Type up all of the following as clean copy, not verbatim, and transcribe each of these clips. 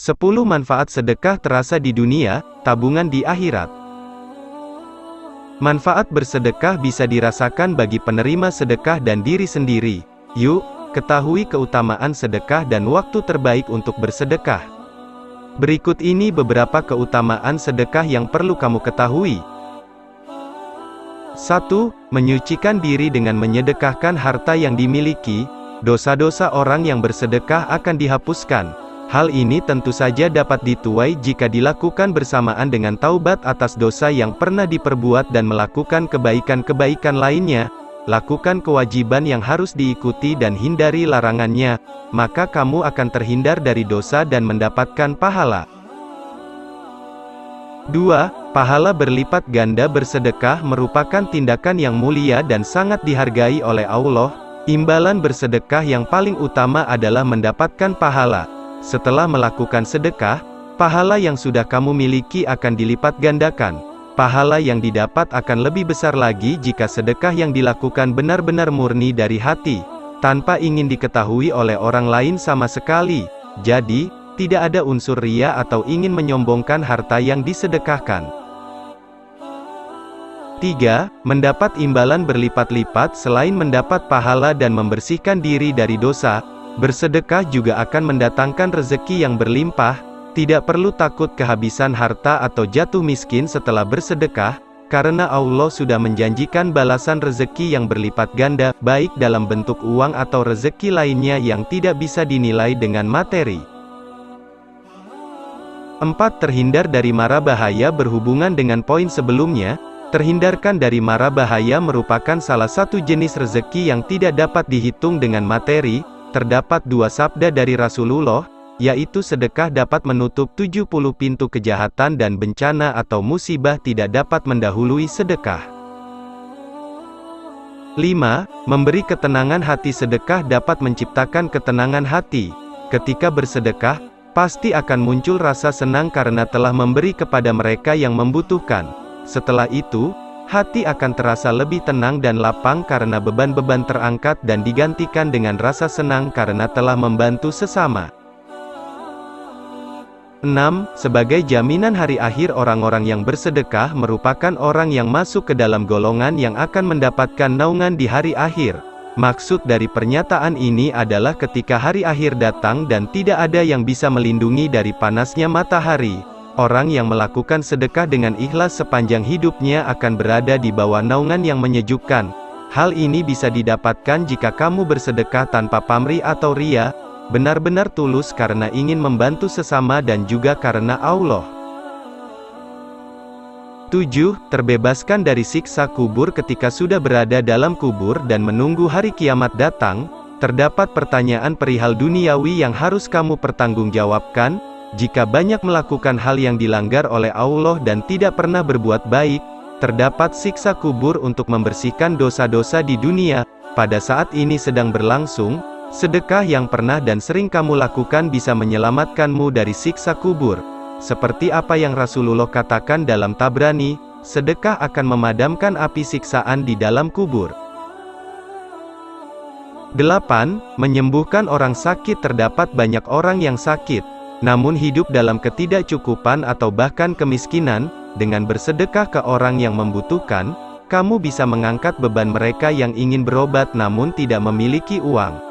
10 manfaat sedekah terasa di dunia, tabungan di akhirat. Manfaat bersedekah bisa dirasakan bagi penerima sedekah dan diri sendiri. Yuk, ketahui keutamaan sedekah dan waktu terbaik untuk bersedekah. Berikut ini beberapa keutamaan sedekah yang perlu kamu ketahui. 1. Menyucikan diri dengan menyedekahkan harta yang dimiliki. Dosa-dosa orang yang bersedekah akan dihapuskan. Hal ini tentu saja dapat dituai jika dilakukan bersamaan dengan taubat atas dosa yang pernah diperbuat dan melakukan kebaikan-kebaikan lainnya. Lakukan kewajiban yang harus diikuti dan hindari larangannya, maka kamu akan terhindar dari dosa dan mendapatkan pahala. 2. Pahala berlipat ganda. Bersedekah merupakan tindakan yang mulia dan sangat dihargai oleh Allah. Imbalan bersedekah yang paling utama adalah mendapatkan pahala. Setelah melakukan sedekah, pahala yang sudah kamu miliki akan dilipat gandakan. Pahala yang didapat akan lebih besar lagi jika sedekah yang dilakukan benar-benar murni dari hati, tanpa ingin diketahui oleh orang lain sama sekali. Jadi, tidak ada unsur riya atau ingin menyombongkan harta yang disedekahkan. 3. Mendapat imbalan berlipat-lipat. Selain mendapat pahala dan membersihkan diri dari dosa, bersedekah juga akan mendatangkan rezeki yang berlimpah. Tidak perlu takut kehabisan harta atau jatuh miskin setelah bersedekah, karena Allah sudah menjanjikan balasan rezeki yang berlipat ganda, baik dalam bentuk uang atau rezeki lainnya yang tidak bisa dinilai dengan materi. 4. Terhindar dari mara bahaya. Berhubungan dengan poin sebelumnya, terhindarkan dari mara bahaya merupakan salah satu jenis rezeki yang tidak dapat dihitung dengan materi. Terdapat 2 sabda dari Rasulullah, yaitu sedekah dapat menutup 70 pintu kejahatan dan bencana atau musibah tidak dapat mendahului sedekah. 5. Memberi ketenangan hati. Sedekah dapat menciptakan ketenangan hati. Ketika bersedekah, pasti akan muncul rasa senang karena telah memberi kepada mereka yang membutuhkan. Setelah itu, hati akan terasa lebih tenang dan lapang karena beban-beban terangkat dan digantikan dengan rasa senang karena telah membantu sesama. 6. Sebagai jaminan hari akhir. Orang-orang yang bersedekah merupakan orang yang masuk ke dalam golongan yang akan mendapatkan naungan di hari akhir. Maksud dari pernyataan ini adalah ketika hari akhir datang dan tidak ada yang bisa melindungi dari panasnya matahari, orang yang melakukan sedekah dengan ikhlas sepanjang hidupnya akan berada di bawah naungan yang menyejukkan. Hal ini bisa didapatkan jika kamu bersedekah tanpa pamrih atau riya, benar-benar tulus karena ingin membantu sesama dan juga karena Allah. 7. Terbebaskan dari siksa kubur. Ketika sudah berada dalam kubur dan menunggu hari kiamat datang, terdapat pertanyaan perihal duniawi yang harus kamu pertanggungjawabkan. Jika banyak melakukan hal yang dilanggar oleh Allah dan tidak pernah berbuat baik, terdapat siksa kubur untuk membersihkan dosa-dosa di dunia. Pada saat ini sedang berlangsung, sedekah yang pernah dan sering kamu lakukan bisa menyelamatkanmu dari siksa kubur. Seperti apa yang Rasulullah katakan dalam Tabrani, sedekah akan memadamkan api siksaan di dalam kubur. 8. Menyembuhkan orang sakit. Terdapat banyak orang yang sakit, namun hidup dalam ketidakcukupan atau bahkan kemiskinan. Dengan bersedekah ke orang yang membutuhkan, kamu bisa mengangkat beban mereka yang ingin berobat namun tidak memiliki uang.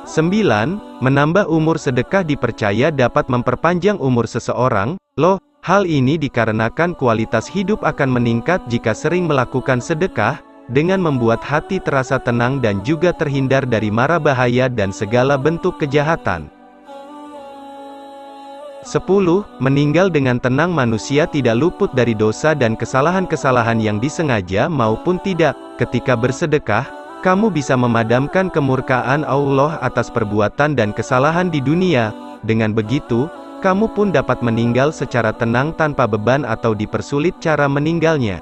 9. Menambah umur. Sedekah dipercaya dapat memperpanjang umur seseorang. Hal ini dikarenakan kualitas hidup akan meningkat jika sering melakukan sedekah, dengan membuat hati terasa tenang dan juga terhindar dari mara bahaya dan segala bentuk kejahatan. 10. Meninggal dengan tenang. Manusia tidak luput dari dosa dan kesalahan-kesalahan yang disengaja maupun tidak. Ketika bersedekah, kamu bisa memadamkan kemurkaan Allah atas perbuatan dan kesalahan di dunia. Dengan begitu, kamu pun dapat meninggal secara tenang tanpa beban atau dipersulit cara meninggalnya.